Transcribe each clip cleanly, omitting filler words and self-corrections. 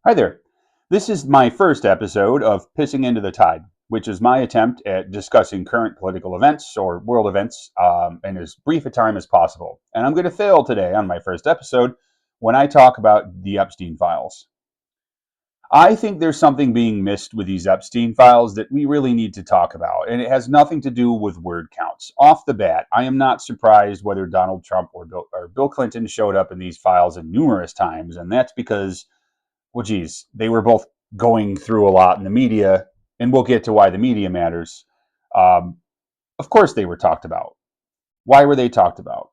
Hi there. This is my first episode of Pissing into the Tide, which is my attempt at discussing current political events or world events in as brief a time as possible. And I'm going to fail today on my first episode when I talk about the Epstein files. I think there's something being missed with these Epstein files that we really need to talk about, and it has nothing to do with word counts. Off the bat, I am not surprised whether Donald Trump or Bill Clinton showed up in these files numerous times, and that's because well, geez, they were both going through a lot in the media, and we'll get to why the media matters. Um, of course, they were talked about. Why were they talked about?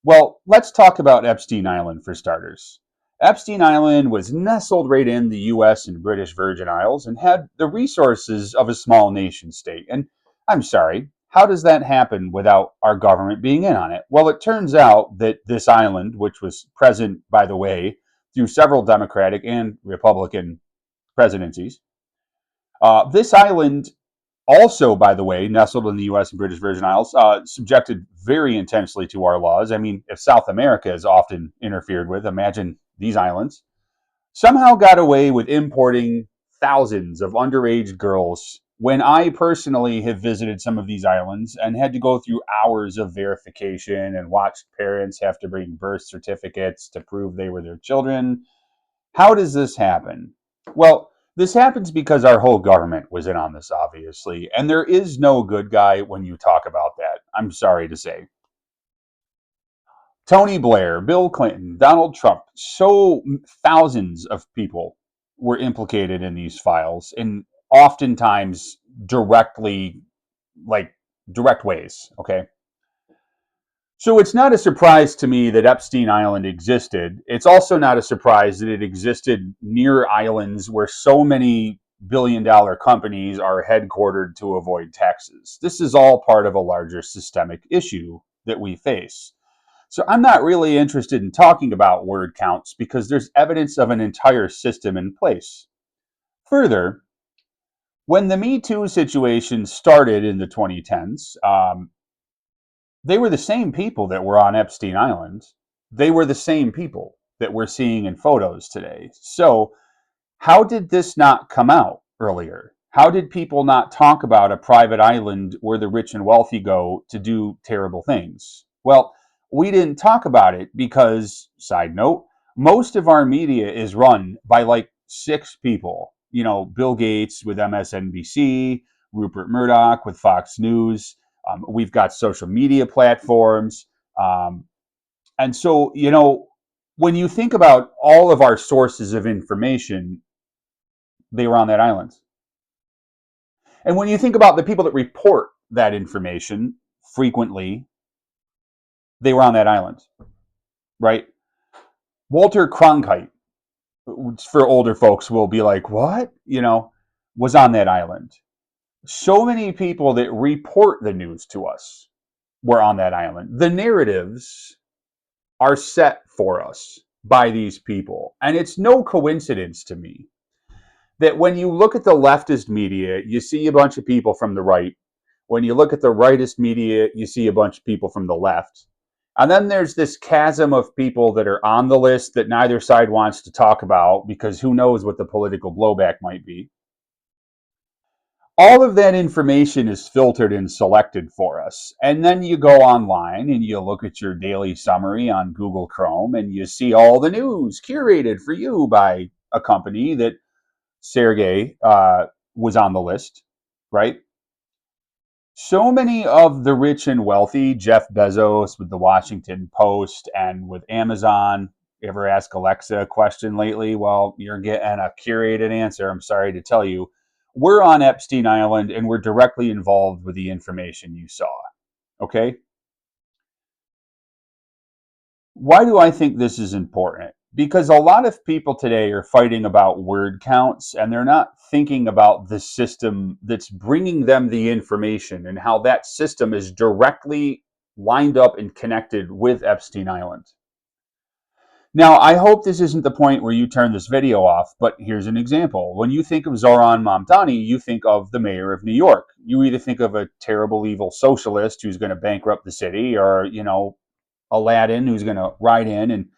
Well, let's talk about Epstein Island for starters. Epstein Island was nestled right in the US and British Virgin Isles and had the resources of a small nation state. And I'm sorry, how does that happen without our government being in on it? Well, it turns out that this island, which was present, by the way, through several Democratic and Republican presidencies, this island also, by the way, nestled in the U.S. and British Virgin Isles, subjected very intensely to our laws. I mean, if South America is often interfered with, imagine these islands. Somehow got away with importing thousands of underage girls when I personally have visited some of these islands and had to go through hours of verification and watched parents have to bring birth certificates to prove they were their children. How does this happen? Well, this happens because our whole government was in on this, obviously, and there is no good guy when you talk about that. I'm sorry to say. Tony Blair, Bill Clinton, Donald Trump, so thousands of people were implicated in these files, and oftentimes directly, like direct ways. Okay. So it's not a surprise to me that Epstein Island existed. It's also not a surprise that it existed near islands where so many billion-dollar companies are headquartered to avoid taxes. This is all part of a larger systemic issue that we face. So I'm not really interested in talking about word counts because there's evidence of an entire system in place. Further, when the Me Too situation started in the 2010s, they were the same people that were on Epstein Island. They were the same people that we're seeing in photos today. So, how did this not come out earlier? How did people not talk about a private island where the rich and wealthy go to do terrible things? Well, we didn't talk about it because, side note, most of our media is run by like six people. You know, Bill Gates with MSNBC, Rupert Murdoch with Fox News. We've got social media platforms. Um, and so, when you think about all of our sources of information, they were on that island. And when you think about the people that report that information frequently, they were on that island, right? Walter Cronkite, for older folks, will be like, what? Was on that island. So many people that report the news to us were on that island. The narratives are set for us by these people. And it's no coincidence to me that when you look at the leftist media, you see a bunch of people from the right. When you look at the rightist media, you see a bunch of people from the left. And then there's this chasm of people that are on the list that neither side wants to talk about because who knows what the political blowback might be. All of that information is filtered and selected for us. And then you go online and you look at your daily summary on Google Chrome and you see all the news curated for you by a company that Sergey was on the list, right? So many of the rich and wealthy, Jeff Bezos with the Washington Post and with Amazon. You ever ask Alexa a question lately? Well, you're getting a curated answer. I'm sorry to tell you. We're on Epstein Island and we're directly involved with the information you saw. Okay? Why do I think this is important? Because a lot of people today are fighting about word counts and they're not thinking about the system that's bringing them the information and how that system is directly lined up and connected with Epstein Island. Now, I hope this isn't the point where you turn this video off, but here's an example. When you think of Zoran Mamdani, you think of the mayor of New York. You either think of a terrible, evil socialist who's going to bankrupt the city or, Aladdin who's going to ride in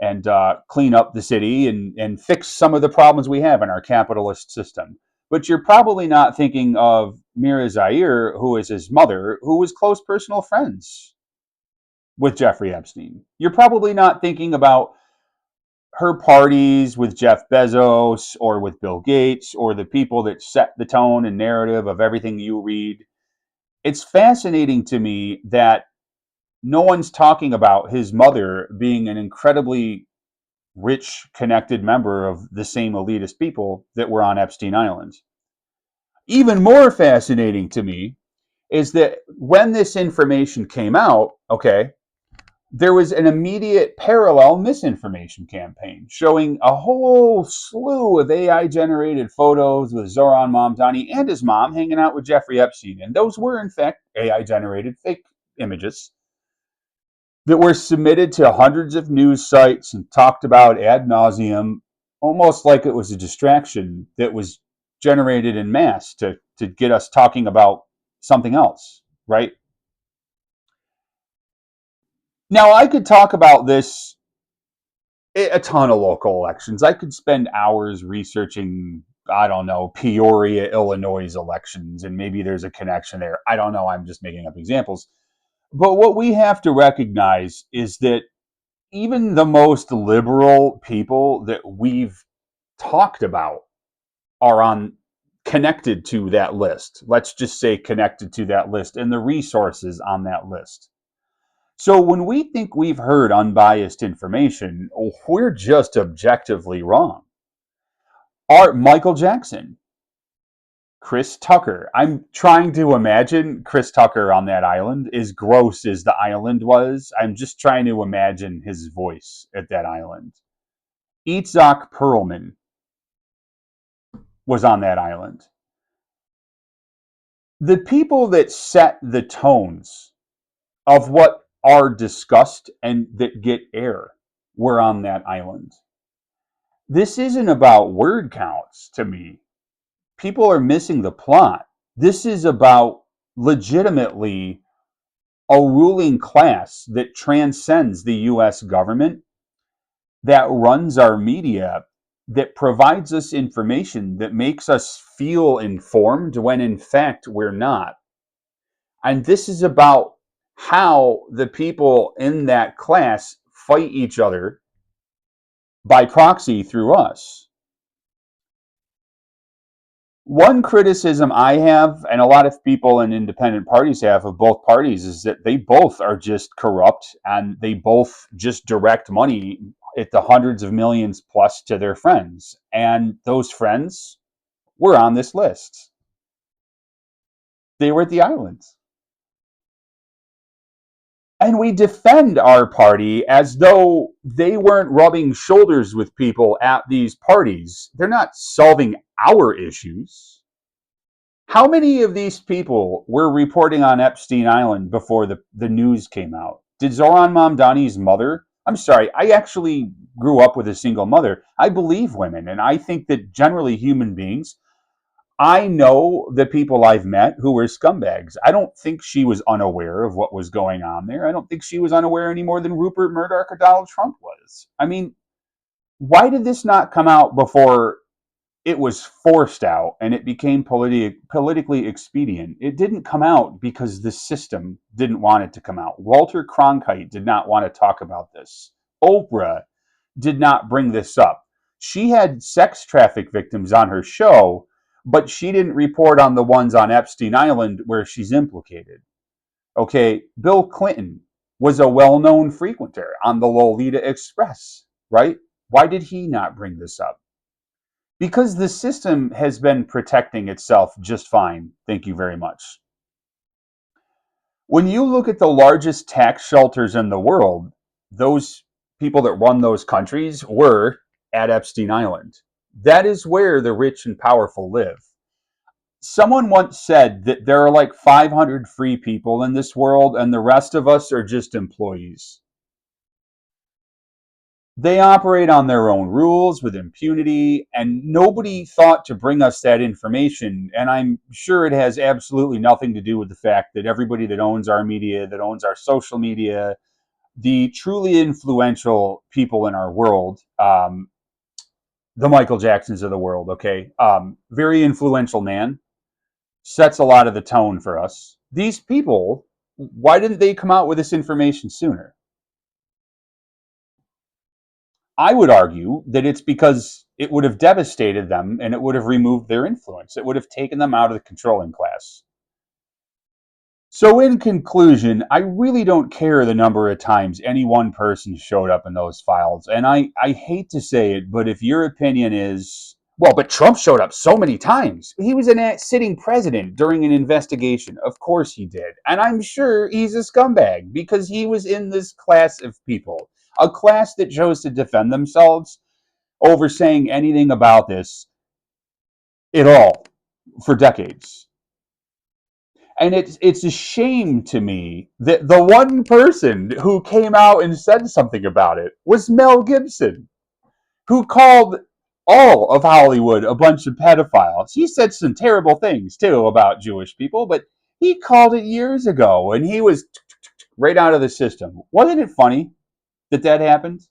and clean up the city and fix some of the problems we have in our capitalist system. But you're probably not thinking of Mira Zaire, who is his mother, who was close personal friends with Jeffrey Epstein. You're probably not thinking about her parties with Jeff Bezos or with Bill Gates or the people that set the tone and narrative of everything you read. It's fascinating to me that no one's talking about his mother being an incredibly rich, connected member of the same elitist people that were on Epstein Island. Even more fascinating to me is that when this information came out, okay, there was an immediate parallel misinformation campaign showing a whole slew of AI generated photos with Zoran Mamdani and his mom hanging out with Jeffrey Epstein. And those were, in fact, AI generated fake images that were submitted to hundreds of news sites and talked about ad nauseum, almost like it was a distraction that was generated in mass to get us talking about something else, right? Now, I could talk about this a ton of local elections. I could spend hours researching, I don't know, Peoria, Illinois elections, and maybe there's a connection there. I don't know. I'm just making up examples. But what we have to recognize is that even the most liberal people that we've talked about are on connected to that list. Let's just say connected to that list and the resources on that list. So when we think we've heard unbiased information, we're just objectively wrong. Art Michael Jackson, Chris Tucker. I'm trying to imagine Chris Tucker on that island, as gross as the island was. I'm just trying to imagine his voice at that island. Itzhak Perlman was on that island. The people that set the tones of what are discussed and that get air were on that island. This isn't about word counts to me. People are missing the plot. This is about legitimately a ruling class that transcends the US government, that runs our media, that provides us information that makes us feel informed when in fact we're not. And this is about how the people in that class fight each other by proxy through us. One criticism I have, and a lot of people in independent parties have of both parties, is that they both are just corrupt and they both just direct money at the hundreds of millions plus to their friends. And those friends were on this list. They were at the islands. And we defend our party as though they weren't rubbing shoulders with people at these parties. They're not solving our issues. How many of these people were reporting on Epstein Island before the news came out? Did Zoran Mamdani's mother? I'm sorry, I actually grew up with a single mother. I believe women, and I think that generally human beings, I know the people I've met who were scumbags. I don't think she was unaware of what was going on there. I don't think she was unaware any more than Rupert Murdoch or Donald Trump was. I mean, why did this not come out before it was forced out and it became politically expedient? It didn't come out because the system didn't want it to come out. Walter Cronkite did not want to talk about this. Oprah did not bring this up. She had sex traffic victims on her show, but she didn't report on the ones on Epstein Island where she's implicated. Okay, Bill Clinton was a well known frequenter on the Lolita Express, right? Why did he not bring this up? Because the system has been protecting itself just fine. Thank you very much. When you look at the largest tax shelters in the world, those people that run those countries were at Epstein Island. That is where the rich and powerful live. Someone once said that there are like 500 free people in this world, and the rest of us are just employees. They operate on their own rules with impunity, and nobody thought to bring us that information. And I'm sure it has absolutely nothing to do with the fact that everybody that owns our media, that owns our social media, the truly influential people in our world, the Michael Jacksons of the world, okay, very influential man, sets a lot of the tone for us. These people, why didn't they come out with this information sooner? I would argue that it's because it would have devastated them and it would have removed their influence. It would have taken them out of the controlling class. So, in conclusion, I really don't care the number of times any one person showed up in those files. And I hate to say it, but if your opinion is, well, but Trump showed up so many times. He was a sitting president during an investigation. Of course he did. And I'm sure he's a scumbag because he was in this class of people, a class that chose to defend themselves over saying anything about this at all for decades. And it's a shame to me that the one person who came out and said something about it was Mel Gibson, who called all of Hollywood a bunch of pedophiles. He said some terrible things too about Jewish people, but he called it years ago and he was right out of the system. Wasn't it funny that that happened?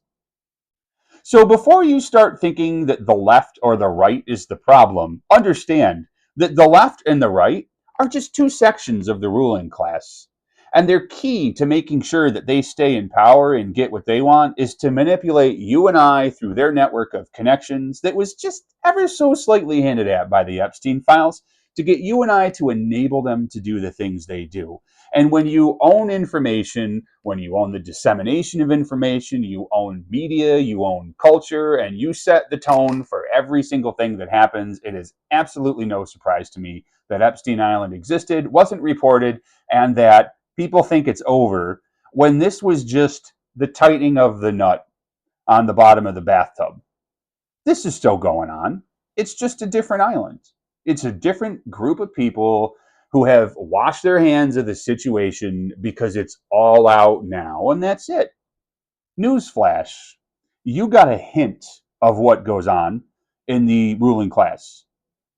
So before you start thinking that the left or the right is the problem, understand that the left and the right are just two sections of the ruling class. And their key to making sure that they stay in power and get what they want is to manipulate you and I through their network of connections that was just ever so slightly hinted at by the Epstein files to get you and I to enable them to do the things they do. And when you own information, when you own the dissemination of information, you own media, you own culture, and you set the tone for every single thing that happens, it is absolutely no surprise to me that Epstein Island existed, wasn't reported, and that people think it's over when this was just the tightening of the nut on the bottom of the bathtub. This is still going on. It's just a different island. It's a different group of people who have washed their hands of the situation because it's all out now, and that's it. Newsflash, you got a hint of what goes on in the ruling class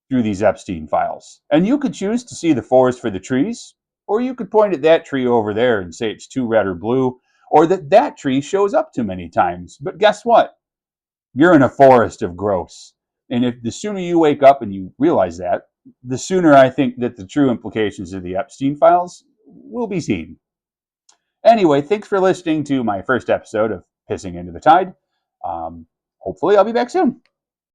through these Epstein files. And you could choose to see the forest for the trees, or you could point at that tree over there and say it's too red or blue, or that that tree shows up too many times. But guess what? You're in a forest of gross. And if the sooner you wake up and you realize that, the sooner I think that the true implications of the Epstein files will be seen. Anyway, thanks for listening to my first episode of Pissing into the Tide. Hopefully, I'll be back soon.